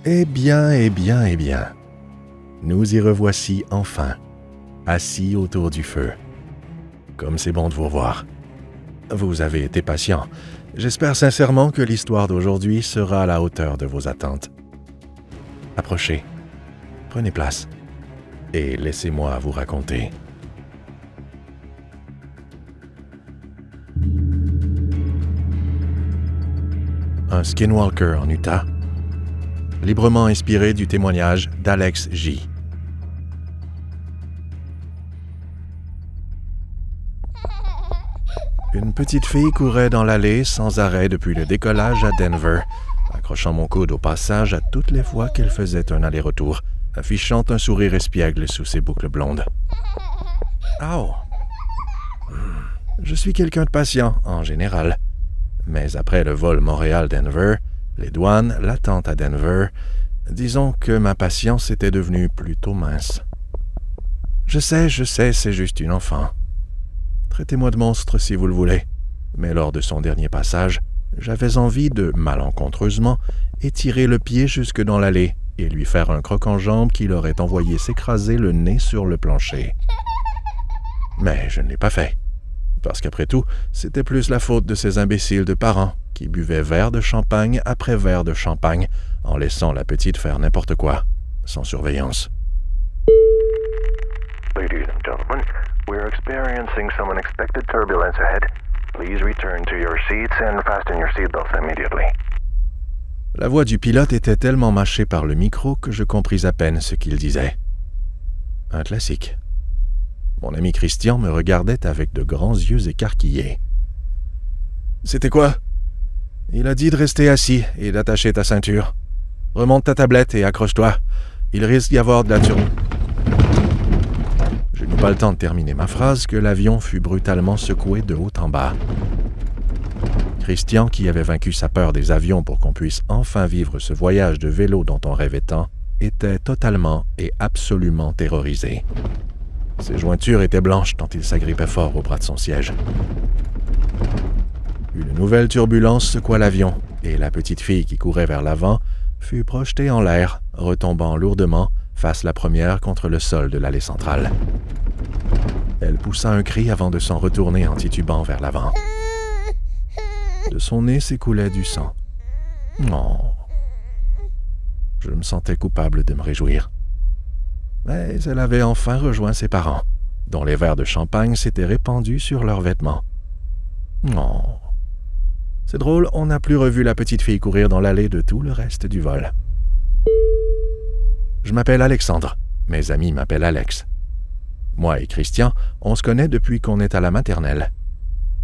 Eh bien, eh bien, eh bien. Nous y revoici enfin, assis autour du feu. Comme c'est bon de vous revoir. Vous avez été patient. J'espère sincèrement que l'histoire d'aujourd'hui sera à la hauteur de vos attentes. Approchez, prenez place et laissez-moi vous raconter. Un skinwalker en Utah, librement inspiré du témoignage d'Alex J. Une petite fille courait dans l'allée sans arrêt depuis le décollage à Denver, accrochant mon coude au passage à toutes les fois qu'elle faisait un aller-retour, affichant un sourire espiègle sous ses boucles blondes. Oh! Je suis quelqu'un de patient, en général. Mais après le vol Montréal-Denver, les douanes, l'attente à Denver, disons que ma patience était devenue plutôt mince. Je sais, c'est juste une enfant. Traitez-moi de monstre si vous le voulez, mais lors de son dernier passage, j'avais envie de, malencontreusement, étirer le pied jusque dans l'allée et lui faire un croc en jambe qui l'aurait envoyé s'écraser le nez sur le plancher. Mais je ne l'ai pas fait. Parce qu'après tout, c'était plus la faute de ces imbéciles de parents qui buvaient verre de champagne après verre de champagne en laissant la petite faire n'importe quoi, sans surveillance. Ladies and gentlemen, we're experiencing some unexpected turbulence ahead. Please return to your seats and fasten your seatbelts immediately. La voix du pilote était tellement mâchée par le micro que je compris à peine ce qu'il disait. Un classique. Mon ami Christian me regardait avec de grands yeux écarquillés. « C'était quoi? » ?»« Il a dit de rester assis et d'attacher ta ceinture. Remonte ta tablette et accroche-toi. Il risque d'y avoir de la turbulence. » Je n'eus pas le temps de terminer ma phrase que l'avion fut brutalement secoué de haut en bas. Christian, qui avait vaincu sa peur des avions pour qu'on puisse enfin vivre ce voyage de vélo dont on rêvait tant, était totalement et absolument terrorisé. Ses jointures étaient blanches tant il s'agrippait fort au bras de son siège. Une nouvelle turbulence secoua l'avion, et la petite fille qui courait vers l'avant fut projetée en l'air, retombant lourdement face la première contre le sol de l'allée centrale. Elle poussa un cri avant de s'en retourner en titubant vers l'avant. De son nez s'écoulait du sang. Non. Je me sentais coupable de me réjouir. Mais elle avait enfin rejoint ses parents, dont les verres de champagne s'étaient répandus sur leurs vêtements. Non. C'est drôle, on n'a plus revu la petite fille courir dans l'allée de tout le reste du vol. Je m'appelle Alexandre. Mes amis m'appellent Alex. Moi et Christian, on se connaît depuis qu'on est à la maternelle.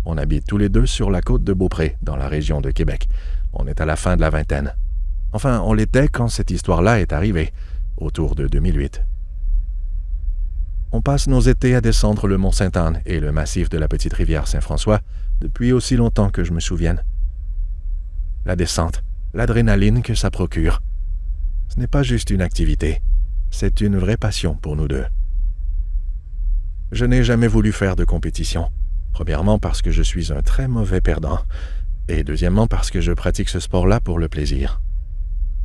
On habite tous les deux sur la côte de Beaupré, dans la région de Québec. On est à la fin de la vingtaine. Enfin, on l'était quand cette histoire-là est arrivée, autour de 2008. On passe nos étés à descendre le mont Sainte-Anne et le massif de la petite rivière Saint-François depuis aussi longtemps que je me souvienne. La descente, l'adrénaline que ça procure. Ce n'est pas juste une activité, c'est une vraie passion pour nous deux. Je n'ai jamais voulu faire de compétition. Premièrement parce que je suis un très mauvais perdant, et deuxièmement parce que je pratique ce sport-là pour le plaisir.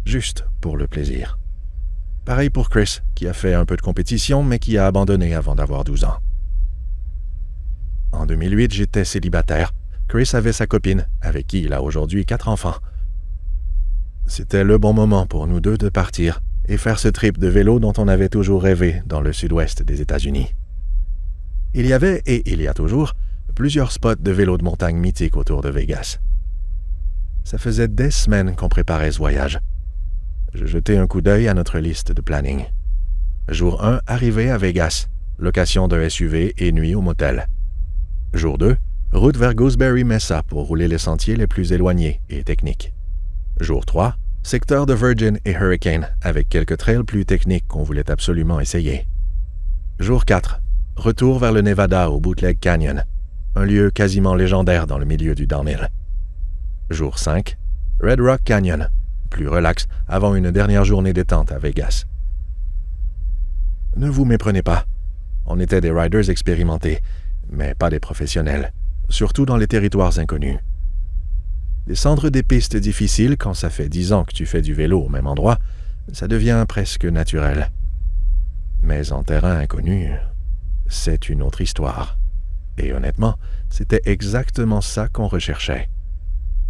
Juste pour le plaisir. Pareil pour Chris, qui a fait un peu de compétition, mais qui a abandonné avant d'avoir 12 ans. En 2008, j'étais célibataire. Chris avait sa copine, avec qui il a aujourd'hui 4 enfants. C'était le bon moment pour nous deux de partir et faire ce trip de vélo dont on avait toujours rêvé dans le sud-ouest des États-Unis. Il y avait, et il y a toujours, plusieurs spots de vélo de montagne mythiques autour de Vegas. Ça faisait des semaines qu'on préparait ce voyage. Je jetai un coup d'œil à notre liste de planning. Jour 1, arrivée à Vegas, location d'un SUV et nuit au motel. Jour 2, route vers Gooseberry Mesa pour rouler les sentiers les plus éloignés et techniques. Jour 3, secteur de Virgin et Hurricane, avec quelques trails plus techniques qu'on voulait absolument essayer. Jour 4, retour vers le Nevada au Bootleg Canyon, un lieu quasiment légendaire dans le milieu du downhill. Jour 5, Red Rock Canyon, plus relax avant une dernière journée détente à Vegas. Ne vous méprenez pas, on était des riders expérimentés, mais pas des professionnels, surtout dans les territoires inconnus. Descendre des pistes difficiles quand ça fait 10 ans que tu fais du vélo au même endroit, ça devient presque naturel. Mais en terrain inconnu, c'est une autre histoire. Et honnêtement, c'était exactement ça qu'on recherchait.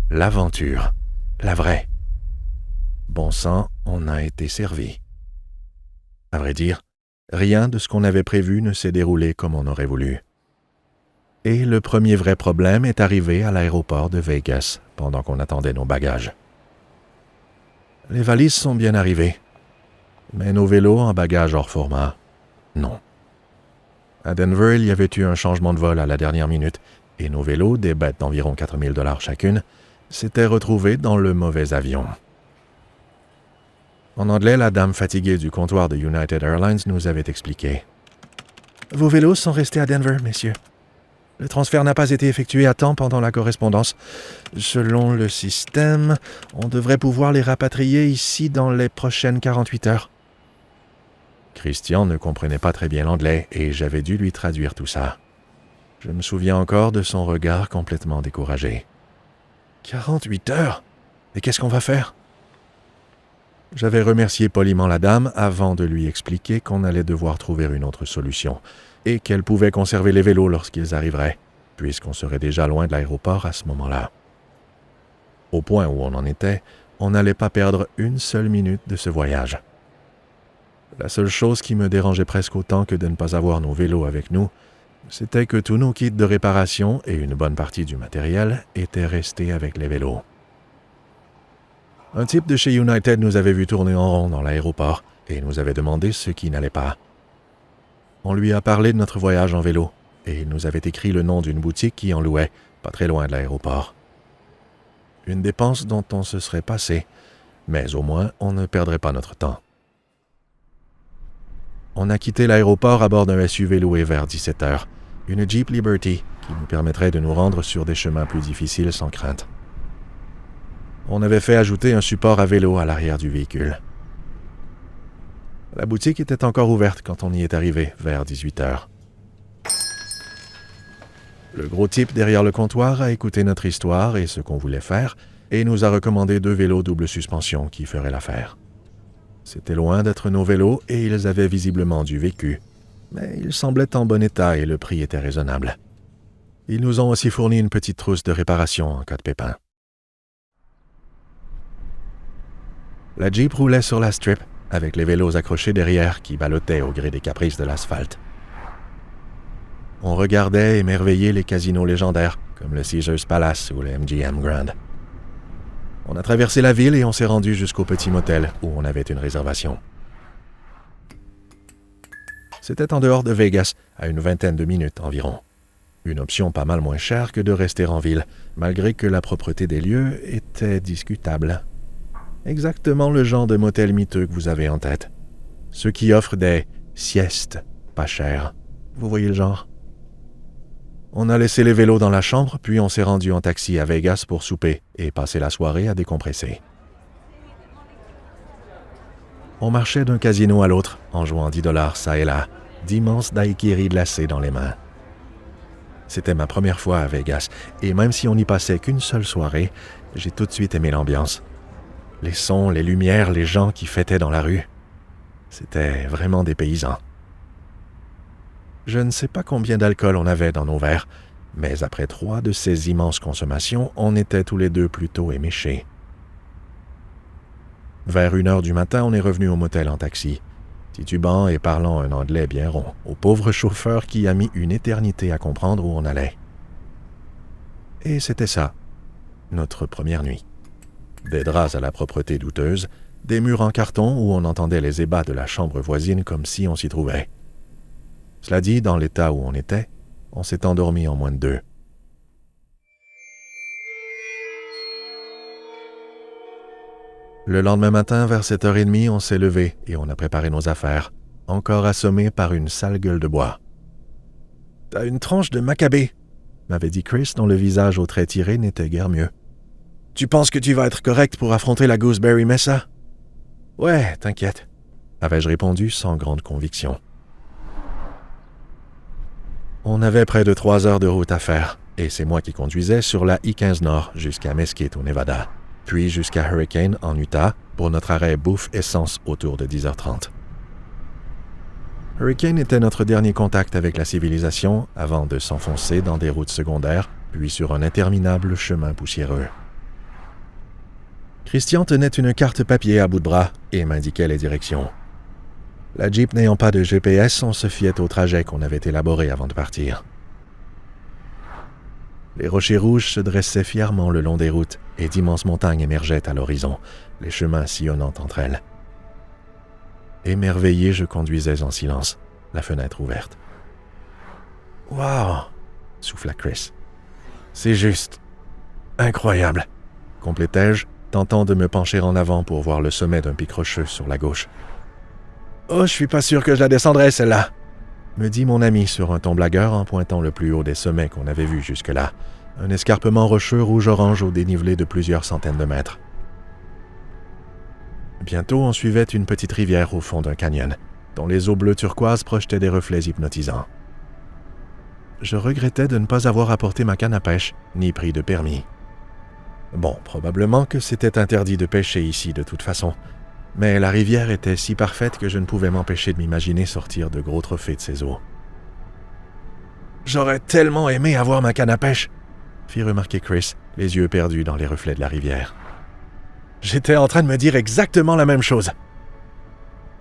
L'aventure, la vraie. Bon sang, on a été servi. À vrai dire, rien de ce qu'on avait prévu ne s'est déroulé comme on aurait voulu. Et le premier vrai problème est arrivé à l'aéroport de Vegas, pendant qu'on attendait nos bagages. Les valises sont bien arrivées, mais nos vélos en bagages hors format, non. À Denver, il y avait eu un changement de vol à la dernière minute, et nos vélos, des bêtes d'environ 4 000 $ chacune, s'étaient retrouvés dans le mauvais avion. En anglais, la dame fatiguée du comptoir de United Airlines nous avait expliqué. « Vos vélos sont restés à Denver, messieurs. Le transfert n'a pas été effectué à temps pendant la correspondance. Selon le système, on devrait pouvoir les rapatrier ici dans les prochaines 48 heures. » Christian ne comprenait pas très bien l'anglais et j'avais dû lui traduire tout ça. Je me souviens encore de son regard complètement découragé. « 48 heures? Et qu'est-ce qu'on va faire? » J'avais remercié poliment la dame avant de lui expliquer qu'on allait devoir trouver une autre solution et qu'elle pouvait conserver les vélos lorsqu'ils arriveraient, puisqu'on serait déjà loin de l'aéroport à ce moment-là. Au point où on en était, on n'allait pas perdre une seule minute de ce voyage. La seule chose qui me dérangeait presque autant que de ne pas avoir nos vélos avec nous, c'était que tous nos kits de réparation et une bonne partie du matériel étaient restés avec les vélos. Un type de chez United nous avait vu tourner en rond dans l'aéroport et nous avait demandé ce qui n'allait pas. On lui a parlé de notre voyage en vélo et il nous avait écrit le nom d'une boutique qui en louait, pas très loin de l'aéroport. Une dépense dont on se serait passé, mais au moins on ne perdrait pas notre temps. On a quitté l'aéroport à bord d'un SUV loué vers 17 heures, une Jeep Liberty qui nous permettrait de nous rendre sur des chemins plus difficiles sans crainte. On avait fait ajouter un support à vélo à l'arrière du véhicule. La boutique était encore ouverte quand on y est arrivé, vers 18 heures. Le gros type derrière le comptoir a écouté notre histoire et ce qu'on voulait faire, et nous a recommandé 2 vélos double suspension qui feraient l'affaire. C'était loin d'être nos vélos et ils avaient visiblement du vécu, mais ils semblaient en bon état et le prix était raisonnable. Ils nous ont aussi fourni une petite trousse de réparation en cas de pépin. La Jeep roulait sur la strip, avec les vélos accrochés derrière qui ballottaient au gré des caprices de l'asphalte. On regardait émerveillé les casinos légendaires, comme le Caesars Palace ou le MGM Grand. On a traversé la ville et on s'est rendu jusqu'au petit motel où on avait une réservation. C'était en dehors de Vegas, à une vingtaine de minutes environ. Une option pas mal moins chère que de rester en ville, malgré que la propreté des lieux était discutable. Exactement le genre de motel miteux que vous avez en tête. Ceux qui offrent des siestes pas chères. Vous voyez le genre? On a laissé les vélos dans la chambre, puis on s'est rendu en taxi à Vegas pour souper et passer la soirée à décompresser. On marchait d'un casino à l'autre, en jouant 10 $ ça et là, d'immenses daiquiris glacés dans les mains. C'était ma première fois à Vegas, et même si on n'y passait qu'une seule soirée, j'ai tout de suite aimé l'ambiance. Les sons, les lumières, les gens qui fêtaient dans la rue. C'était vraiment des paysans. Je ne sais pas combien d'alcool on avait dans nos verres, mais après 3 de ces immenses consommations, on était tous les deux plutôt éméchés. Vers 1 heure du matin, on est revenu au motel en taxi, titubant et parlant un anglais bien rond, au pauvre chauffeur qui a mis une éternité à comprendre où on allait. Et c'était ça, notre première nuit. Des draps à la propreté douteuse, des murs en carton où on entendait les ébats de la chambre voisine comme si on s'y trouvait. Cela dit, dans l'état où on était, on s'est endormi en moins de 2. Le lendemain matin, vers 7h30, on s'est levé et on a préparé nos affaires, encore assommés par une sale gueule de bois. « T'as une tronche de macabé !» m'avait dit Chris, dont le visage aux traits tirés n'était guère mieux. « Tu penses que tu vas être correct pour affronter la Gooseberry Mesa? »« Ouais, t'inquiète, » avais-je répondu sans grande conviction. On avait près de 3 heures de route à faire, et c'est moi qui conduisais sur la I-15 Nord jusqu'à Mesquite au Nevada, puis jusqu'à Hurricane en Utah, pour notre arrêt bouffe-essence autour de 10h30. Hurricane était notre dernier contact avec la civilisation avant de s'enfoncer dans des routes secondaires, puis sur un interminable chemin poussiéreux. Christian tenait une carte papier à bout de bras et m'indiquait les directions. La Jeep n'ayant pas de GPS, on se fiait au trajet qu'on avait élaboré avant de partir. Les rochers rouges se dressaient fièrement le long des routes et d'immenses montagnes émergeaient à l'horizon, les chemins sillonnant entre elles. Émerveillé, je conduisais en silence, la fenêtre ouverte. « Wow !» souffla Chris. « C'est juste incroyable !» complétai-je, tentant de me pencher en avant pour voir le sommet d'un pic rocheux sur la gauche. « Oh, je suis pas sûr que je la descendrai, celle-là !» me dit mon ami sur un ton blagueur en pointant le plus haut des sommets qu'on avait vus jusque-là, un escarpement rocheux rouge-orange au dénivelé de plusieurs centaines de mètres. Bientôt, on suivait une petite rivière au fond d'un canyon, dont les eaux bleues turquoises projetaient des reflets hypnotisants. Je regrettais de ne pas avoir apporté ma canne à pêche, ni pris de permis. Bon, probablement que c'était interdit de pêcher ici de toute façon, mais la rivière était si parfaite que je ne pouvais m'empêcher de m'imaginer sortir de gros trophées de ses eaux. « J'aurais tellement aimé avoir ma canne à pêche !» fit remarquer Chris, les yeux perdus dans les reflets de la rivière. J'étais en train de me dire exactement la même chose.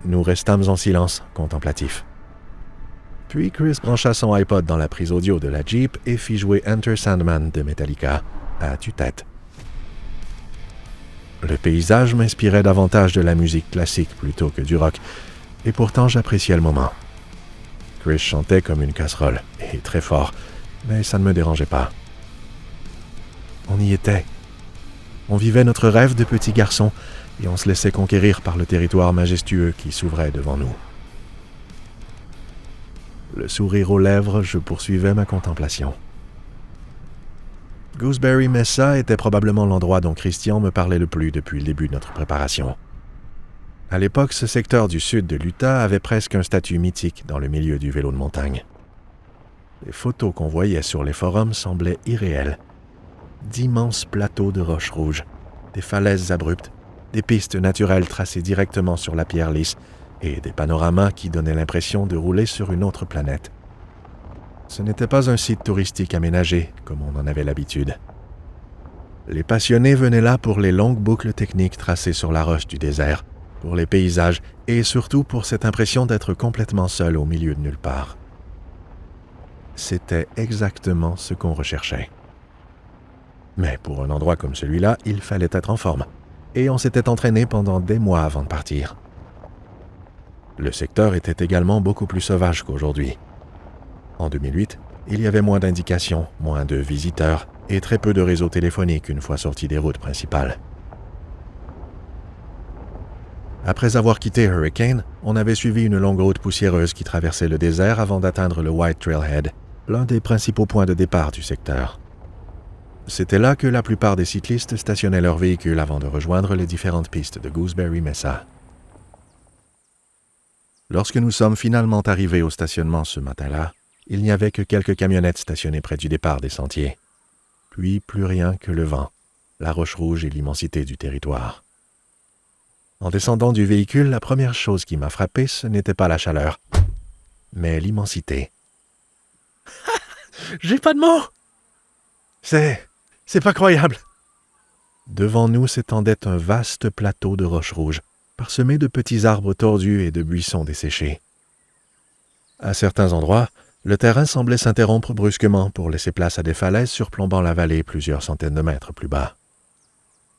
Nous restâmes en silence, contemplatifs. Puis Chris brancha son iPod dans la prise audio de la Jeep et fit jouer Enter Sandman de Metallica à tue-tête. Le paysage m'inspirait davantage de la musique classique plutôt que du rock, et pourtant j'appréciais le moment. Chris chantait comme une casserole, et très fort, mais ça ne me dérangeait pas. On y était. On vivait notre rêve de petit garçon et on se laissait conquérir par le territoire majestueux qui s'ouvrait devant nous. Le sourire aux lèvres, je poursuivais ma contemplation. Gooseberry Mesa était probablement l'endroit dont Christian me parlait le plus depuis le début de notre préparation. À l'époque, ce secteur du sud de l'Utah avait presque un statut mythique dans le milieu du vélo de montagne. Les photos qu'on voyait sur les forums semblaient irréelles. D'immenses plateaux de roches rouges, des falaises abruptes, des pistes naturelles tracées directement sur la pierre lisse et des panoramas qui donnaient l'impression de rouler sur une autre planète. Ce n'était pas un site touristique aménagé comme on en avait l'habitude. Les passionnés venaient là pour les longues boucles techniques tracées sur la roche du désert, pour les paysages et surtout pour cette impression d'être complètement seul au milieu de nulle part. C'était exactement ce qu'on recherchait. Mais pour un endroit comme celui-là, il fallait être en forme, et on s'était entraîné pendant des mois avant de partir. Le secteur était également beaucoup plus sauvage qu'aujourd'hui. En 2008, il y avait moins d'indications, moins de visiteurs, et très peu de réseaux téléphoniques une fois sortis des routes principales. Après avoir quitté Hurricane, on avait suivi une longue route poussiéreuse qui traversait le désert avant d'atteindre le White Trailhead, l'un des principaux points de départ du secteur. C'était là que la plupart des cyclistes stationnaient leurs véhicules avant de rejoindre les différentes pistes de Gooseberry Mesa. Lorsque nous sommes finalement arrivés au stationnement ce matin-là, il n'y avait que quelques camionnettes stationnées près du départ des sentiers. Puis plus rien que le vent, la roche rouge et l'immensité du territoire. En descendant du véhicule, la première chose qui m'a frappé, ce n'était pas la chaleur, mais l'immensité. J'ai pas de mots! C'est pas croyable. Devant nous s'étendait un vaste plateau de roches rouges, parsemé de petits arbres tordus et de buissons desséchés. À certains endroits, le terrain semblait s'interrompre brusquement pour laisser place à des falaises surplombant la vallée plusieurs centaines de mètres plus bas.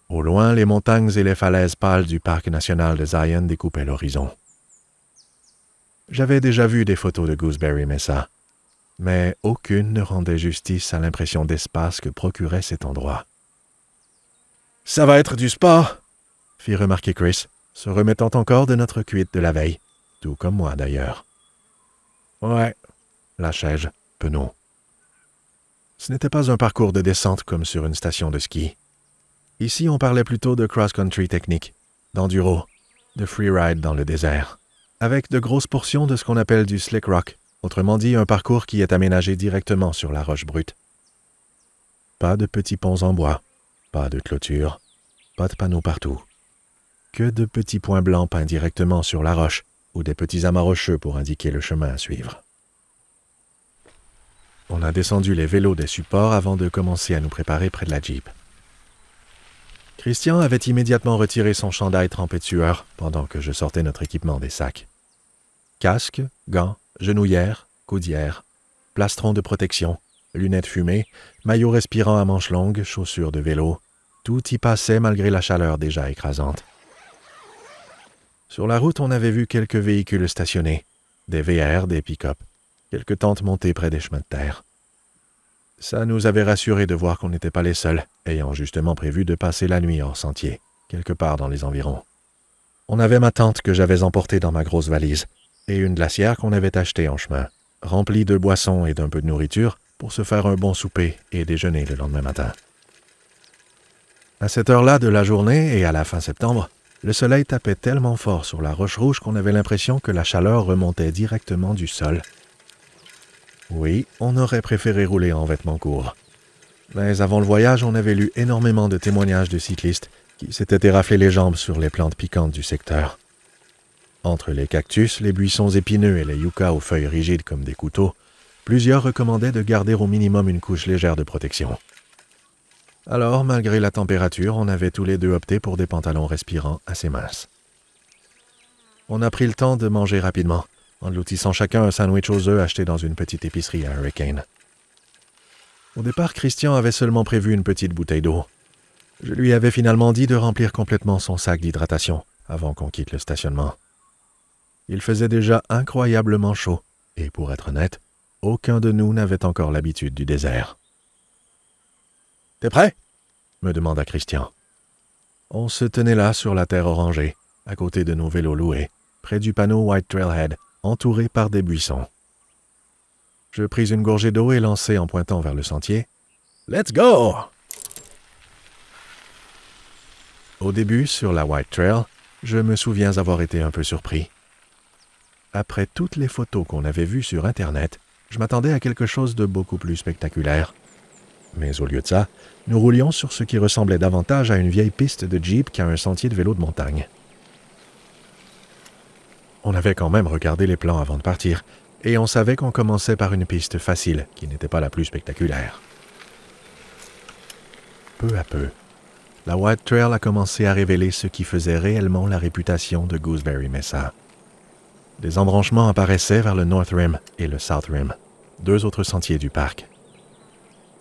Au loin, les montagnes et les falaises pâles du parc national de Zion découpaient l'horizon. J'avais déjà vu des photos de Gooseberry Mesa, mais aucune ne rendait justice à l'impression d'espace que procurait cet endroit. « Ça va être du sport !» fit remarquer Chris, se remettant encore de notre cuite de la veille, tout comme moi d'ailleurs. « Ouais, lâchai-je, penaud. Ce n'était pas un parcours de descente comme sur une station de ski. Ici, on parlait plutôt de cross-country technique, d'enduro, de freeride dans le désert, avec de grosses portions de ce qu'on appelle du slick rock, autrement dit un parcours qui est aménagé directement sur la roche brute. Pas de petits ponts en bois, pas de clôture, pas de panneaux partout. que de petits points blancs peints directement sur la roche ou des petits amas rocheux pour indiquer le chemin à suivre. On a descendu les vélos des supports avant de commencer à nous préparer près de la Jeep. Christian avait immédiatement retiré son chandail trempé de sueur pendant que je sortais notre équipement des sacs. Casque, gants, genouillères, coudières, plastron de protection, lunettes fumées, maillot respirant à manches longues, chaussures de vélo, tout y passait malgré la chaleur déjà écrasante. Sur la route, on avait vu quelques véhicules stationnés, des VR, des pick-up, quelques tentes montées près des chemins de terre. Ça nous avait rassurés de voir qu'on n'était pas les seuls, ayant justement prévu de passer la nuit hors sentier, quelque part dans les environs. On avait ma tente que j'avais emportée dans ma grosse valise, et une glacière qu'on avait achetée en chemin, remplie de boissons et d'un peu de nourriture pour se faire un bon souper et déjeuner le lendemain matin. À cette heure-là de la journée et à la fin septembre, le soleil tapait tellement fort sur la roche rouge qu'on avait l'impression que la chaleur remontait directement du sol. Oui, on aurait préféré rouler en vêtements courts. Mais avant le voyage, on avait lu énormément de témoignages de cyclistes qui s'étaient éraflés les jambes sur les plantes piquantes du secteur. Entre les cactus, les buissons épineux et les yuccas aux feuilles rigides comme des couteaux, plusieurs recommandaient de garder au minimum une couche légère de protection. Alors, malgré la température, on avait tous les deux opté pour des pantalons respirants assez minces. On a pris le temps de manger rapidement, engloutissant chacun un sandwich aux œufs acheté dans une petite épicerie à Hurricane. Au départ, Christian avait seulement prévu une petite bouteille d'eau. Je lui avais finalement dit de remplir complètement son sac d'hydratation avant qu'on quitte le stationnement. Il faisait déjà incroyablement chaud, et pour être honnête, aucun de nous n'avait encore l'habitude du désert. « T'es prêt ?» me demanda Christian. On se tenait là sur la terre orangée, à côté de nos vélos loués, près du panneau White Trailhead, entouré par des buissons. Je pris une gorgée d'eau et lançai en pointant vers le sentier. « Let's go !» Au début, sur la White Trail, je me souviens avoir été un peu surpris. Après toutes les photos qu'on avait vues sur Internet, je m'attendais à quelque chose de beaucoup plus spectaculaire. Mais au lieu de ça, nous roulions sur ce qui ressemblait davantage à une vieille piste de Jeep qu'à un sentier de vélo de montagne. On avait quand même regardé les plans avant de partir, et on savait qu'on commençait par une piste facile, qui n'était pas la plus spectaculaire. Peu à peu, la White Trail a commencé à révéler ce qui faisait réellement la réputation de Gooseberry Mesa. Des embranchements apparaissaient vers le North Rim et le South Rim, deux autres sentiers du parc.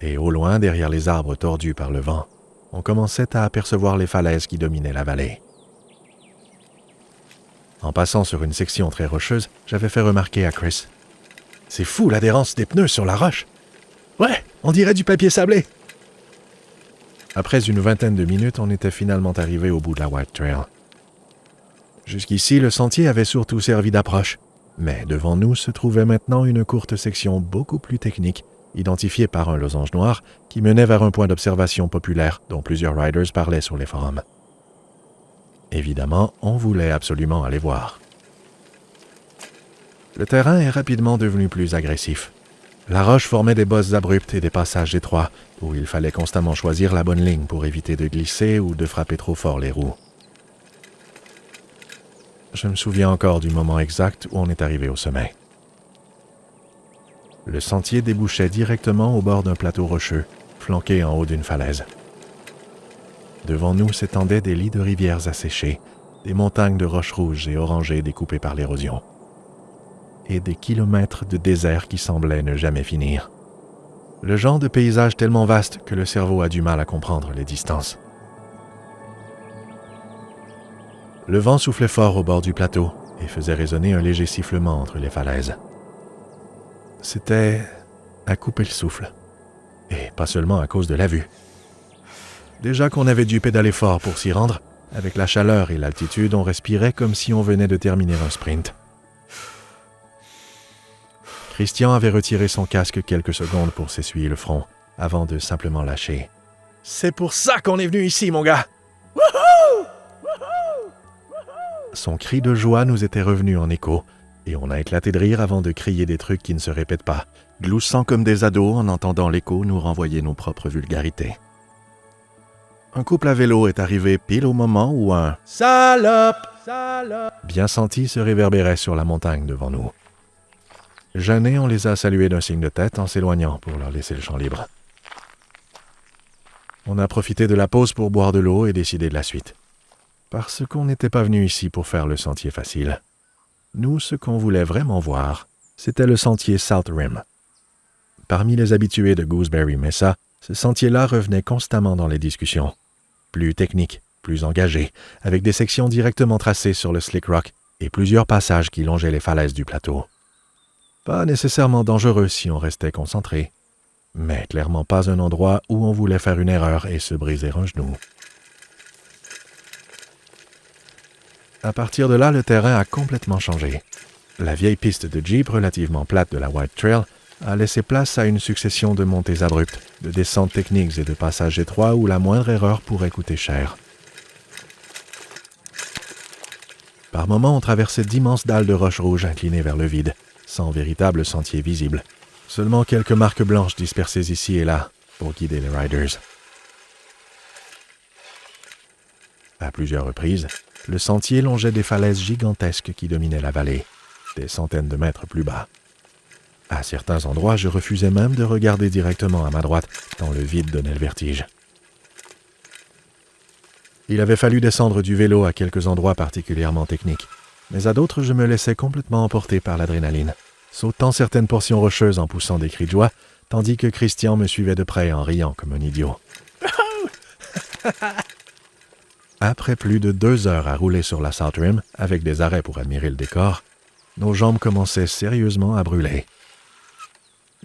Et au loin, derrière les arbres tordus par le vent, on commençait à apercevoir les falaises qui dominaient la vallée. En passant sur une section très rocheuse, j'avais fait remarquer à Chris. « C'est fou l'adhérence des pneus sur la roche! Ouais, on dirait du papier sablé! » Après une vingtaine de minutes, on était finalement arrivé au bout de la White Trail. Jusqu'ici, le sentier avait surtout servi d'approche, mais devant nous se trouvait maintenant une courte section beaucoup plus technique, identifiée par un losange noir qui menait vers un point d'observation populaire dont plusieurs riders parlaient sur les forums. Évidemment, on voulait absolument aller voir. Le terrain est rapidement devenu plus agressif. La roche formait des bosses abruptes et des passages étroits où il fallait constamment choisir la bonne ligne pour éviter de glisser ou de frapper trop fort les roues. Je me souviens encore du moment exact où on est arrivé au sommet. Le sentier débouchait directement au bord d'un plateau rocheux, flanqué en haut d'une falaise. Devant nous s'étendaient des lits de rivières asséchées, des montagnes de roches rouges et orangées découpées par l'érosion, et des kilomètres de désert qui semblaient ne jamais finir. Le genre de paysage tellement vaste que le cerveau a du mal à comprendre les distances. Le vent soufflait fort au bord du plateau et faisait résonner un léger sifflement entre les falaises. C'était à couper le souffle, et pas seulement à cause de la vue. Déjà qu'on avait dû pédaler fort pour s'y rendre, avec la chaleur et l'altitude, on respirait comme si on venait de terminer un sprint. Christian avait retiré son casque quelques secondes pour s'essuyer le front, avant de simplement lâcher. « C'est pour ça qu'on est venu ici, mon gars! » Wouhou! Son cri de joie nous était revenu en écho, et on a éclaté de rire avant de crier des trucs qui ne se répètent pas, gloussant comme des ados en entendant l'écho nous renvoyer nos propres vulgarités. un couple à vélo est arrivé pile au moment où un « Salope! Salope !» bien senti se réverbérait sur la montagne devant nous. Gênés, on les a salués d'un signe de tête en s'éloignant pour leur laisser le champ libre. On a profité de la pause pour boire de l'eau et décider de la suite. Parce qu'on n'était pas venu ici pour faire le sentier facile. Nous, ce qu'on voulait vraiment voir, c'était le sentier South Rim. Parmi les habitués de Gooseberry Mesa, ce sentier-là revenait constamment dans les discussions. Plus technique, plus engagé, avec des sections directement tracées sur le Slick Rock et plusieurs passages qui longeaient les falaises du plateau. Pas nécessairement dangereux si on restait concentré, mais clairement pas un endroit où on voulait faire une erreur et se briser un genou. À partir de là, le terrain a complètement changé. La vieille piste de Jeep relativement plate de la White Trail a laissé place à une succession de montées abruptes, de descentes techniques et de passages étroits où la moindre erreur pourrait coûter cher. Par moments, on traversait d'immenses dalles de roches rouges inclinées vers le vide, sans véritable sentier visible. Seulement quelques marques blanches dispersées ici et là pour guider les riders. À plusieurs reprises, le sentier longeait des falaises gigantesques qui dominaient la vallée, des centaines de mètres plus bas. À certains endroits, je refusais même de regarder directement à ma droite, tant le vide donnait le vertige. Il avait fallu descendre du vélo à quelques endroits particulièrement techniques, mais à d'autres, je me laissais complètement emporter par l'adrénaline, sautant certaines portions rocheuses en poussant des cris de joie, tandis que Christian me suivait de près en riant comme un idiot. Après plus de 2 heures à rouler sur la South Rim, avec des arrêts pour admirer le décor, nos jambes commençaient sérieusement à brûler.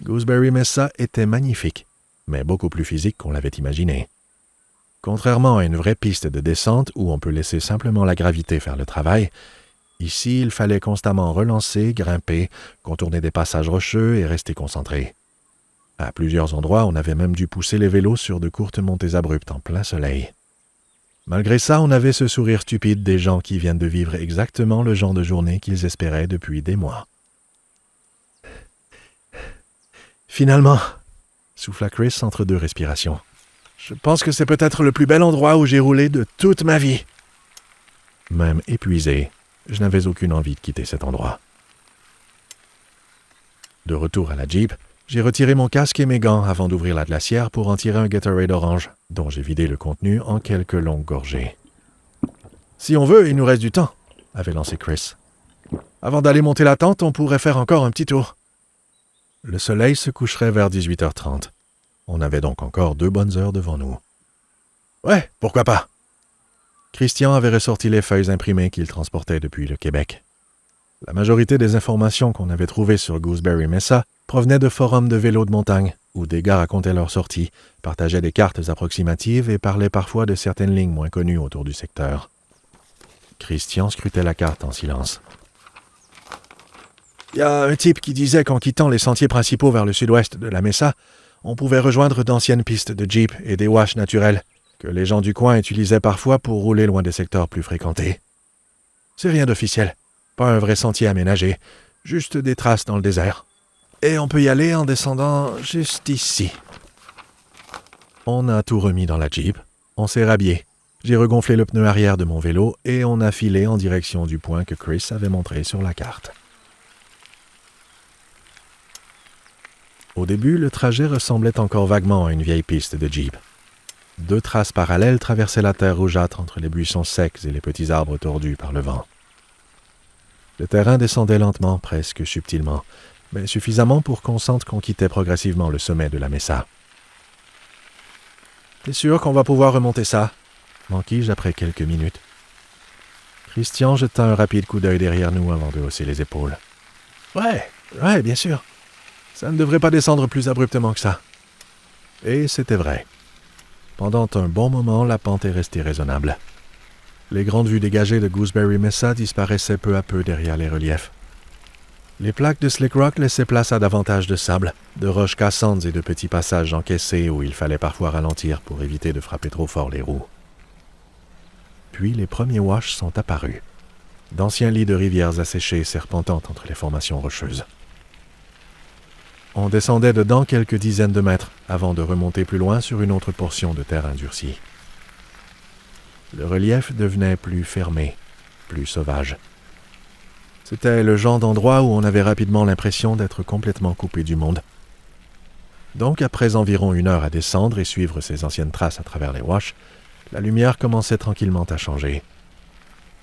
Gooseberry Mesa était magnifique, mais beaucoup plus physique qu'on l'avait imaginé. Contrairement à une vraie piste de descente où on peut laisser simplement la gravité faire le travail, ici il fallait constamment relancer, grimper, contourner des passages rocheux et rester concentré. À plusieurs endroits, on avait même dû pousser les vélos sur de courtes montées abruptes en plein soleil. Malgré ça, on avait ce sourire stupide des gens qui viennent de vivre exactement le genre de journée qu'ils espéraient depuis des mois. Finalement, souffla Chris entre 2 respirations. Je pense que c'est peut-être le plus bel endroit où j'ai roulé de toute ma vie. Même épuisé, je n'avais aucune envie de quitter cet endroit. De retour à la Jeep, j'ai retiré mon casque et mes gants avant d'ouvrir la glacière pour en tirer un Gatorade orange, dont j'ai vidé le contenu en quelques longues gorgées. « Si on veut, il nous reste du temps », avait lancé Chris. « Avant d'aller monter la tente, on pourrait faire encore un petit tour. » Le soleil se coucherait vers 18h30. On avait donc encore 2 bonnes heures devant nous. « Ouais, pourquoi pas ?» Christian avait ressorti les feuilles imprimées qu'il transportait depuis le Québec. La majorité des informations qu'on avait trouvées sur Gooseberry Mesa provenaient de forums de vélos de montagne, où des gars racontaient leurs sorties, partageaient des cartes approximatives et parlaient parfois de certaines lignes moins connues autour du secteur. Christian scrutait la carte en silence. « Il y a un type qui disait qu'en quittant les sentiers principaux vers le sud-ouest de la Mesa, on pouvait rejoindre d'anciennes pistes de Jeep et des washes naturels, que les gens du coin utilisaient parfois pour rouler loin des secteurs plus fréquentés. C'est rien d'officiel, pas un vrai sentier aménagé, juste des traces dans le désert. Et on peut y aller en descendant juste ici. » On a tout remis dans la Jeep, on s'est rhabillé. J'ai regonflé le pneu arrière de mon vélo et on a filé en direction du point que Chris avait montré sur la carte. Au début, le trajet ressemblait encore vaguement à une vieille piste de Jeep. 2 traces parallèles traversaient la terre rougeâtre entre les buissons secs et les petits arbres tordus par le vent. Le terrain descendait lentement, presque subtilement, mais suffisamment pour qu'on sente qu'on quittait progressivement le sommet de la Mesa. « T'es sûr qu'on va pouvoir remonter ça ?» manquis-je après quelques minutes. Christian jeta un rapide coup d'œil derrière nous avant de hausser les épaules. « Ouais, bien sûr. Ça ne devrait pas descendre plus abruptement que ça. » Et c'était vrai. Pendant un bon moment, la pente est restée raisonnable. Les grandes vues dégagées de Gooseberry Mesa disparaissaient peu à peu derrière les reliefs. Les plaques de Slick Rock laissaient place à davantage de sable, de roches cassantes et de petits passages encaissés où il fallait parfois ralentir pour éviter de frapper trop fort les roues. Puis les premiers washes sont apparus, d'anciens lits de rivières asséchées serpentant entre les formations rocheuses. On descendait dedans quelques dizaines de mètres avant de remonter plus loin sur une autre portion de terre endurcie. Le relief devenait plus fermé, plus sauvage. C'était le genre d'endroit où on avait rapidement l'impression d'être complètement coupé du monde. Donc, après environ 1 heure à descendre et suivre ses anciennes traces à travers les wash, la lumière commençait tranquillement à changer.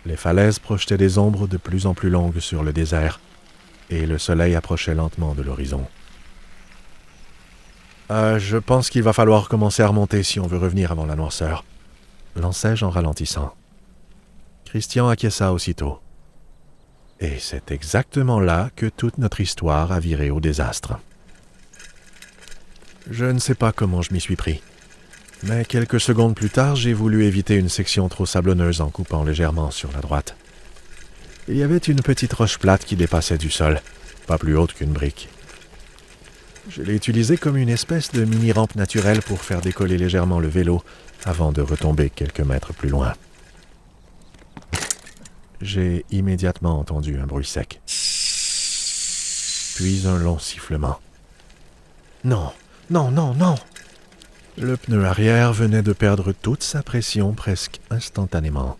Les falaises projetaient des ombres de plus en plus longues sur le désert, et le soleil approchait lentement de l'horizon. Je pense qu'il va falloir commencer à remonter si on veut revenir avant la noirceur, lançai-je en ralentissant. Christian acquiesça aussitôt. Et c'est exactement là que toute notre histoire a viré au désastre. Je ne sais pas comment je m'y suis pris, mais quelques secondes plus tard, j'ai voulu éviter une section trop sablonneuse en coupant légèrement sur la droite. Il y avait une petite roche plate qui dépassait du sol, pas plus haute qu'une brique. Je l'ai utilisée comme une espèce de mini-rampe naturelle pour faire décoller légèrement le vélo avant de retomber quelques mètres plus loin. J'ai immédiatement entendu un bruit sec. Puis un long sifflement. Non, non, non, non! Le pneu arrière venait de perdre toute sa pression presque instantanément.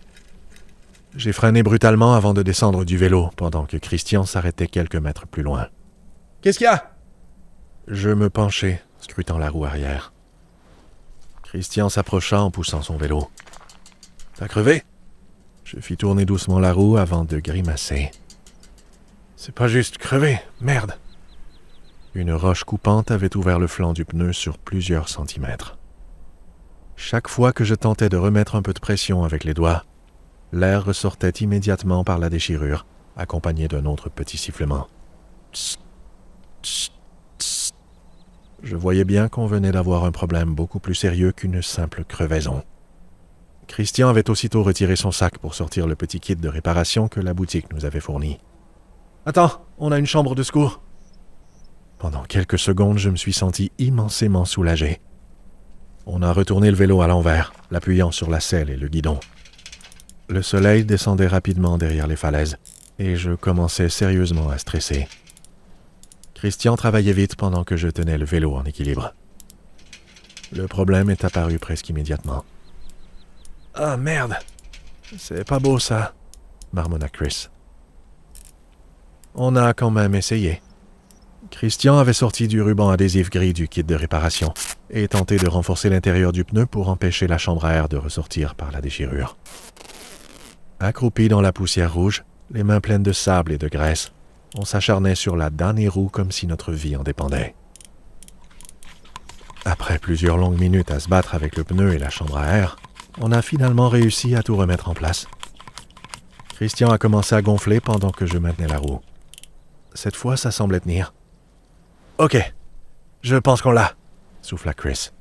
J'ai freiné brutalement avant de descendre du vélo, pendant que Christian s'arrêtait quelques mètres plus loin. « Qu'est-ce qu'il y a ?» Je me penchai, scrutant la roue arrière. Christian s'approcha en poussant son vélo. « T'as crevé ?» Je fis tourner doucement la roue avant de grimacer. « C'est pas juste crevé, merde !» Une roche coupante avait ouvert le flanc du pneu sur plusieurs centimètres. Chaque fois que je tentais de remettre un peu de pression avec les doigts, l'air ressortait immédiatement par la déchirure, accompagné d'un autre petit sifflement. Tss, tss, tss. Je voyais bien qu'on venait d'avoir un problème beaucoup plus sérieux qu'une simple crevaison. Christian avait aussitôt retiré son sac pour sortir le petit kit de réparation que la boutique nous avait fourni. « Attends, on a une chambre de secours !» Pendant quelques secondes, je me suis senti immensément soulagé. On a retourné le vélo à l'envers, l'appuyant sur la selle et le guidon. Le soleil descendait rapidement derrière les falaises, et je commençais sérieusement à stresser. Christian travaillait vite pendant que je tenais le vélo en équilibre. Le problème est apparu presque immédiatement. « Ah merde! C'est pas beau ça! » marmonna Chris. On a quand même essayé. Christian avait sorti du ruban adhésif gris du kit de réparation et tenté de renforcer l'intérieur du pneu pour empêcher la chambre à air de ressortir par la déchirure. Accroupi dans la poussière rouge, les mains pleines de sable et de graisse, on s'acharnait sur la dernière roue comme si notre vie en dépendait. Après plusieurs longues minutes à se battre avec le pneu et la chambre à air, on a finalement réussi à tout remettre en place. Christian a commencé à gonfler pendant que je maintenais la roue. Cette fois, ça semblait tenir. « Ok, je pense qu'on l'a », souffla Chris.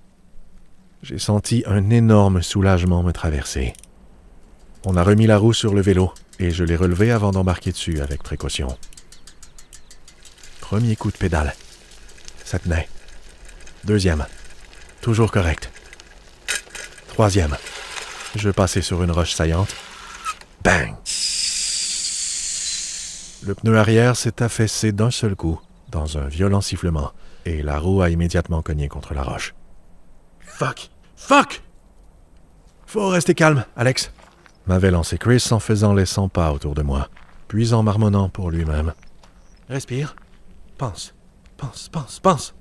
J'ai senti un énorme soulagement me traverser. On a remis la roue sur le vélo et je l'ai relevé avant d'embarquer dessus avec précaution. Premier coup de pédale. Ça tenait. Deuxième. Toujours correct. Troisième. Je passais sur une roche saillante. Bang! Le pneu arrière s'est affaissé d'un seul coup, dans un violent sifflement, et la roue a immédiatement cogné contre la roche. Fuck! Fuck! Faut rester calme, Alex, m'avait lancé Chris en faisant les 100 pas autour de moi, puis en marmonnant pour lui-même. Respire. Pense. Pense, pense, pense.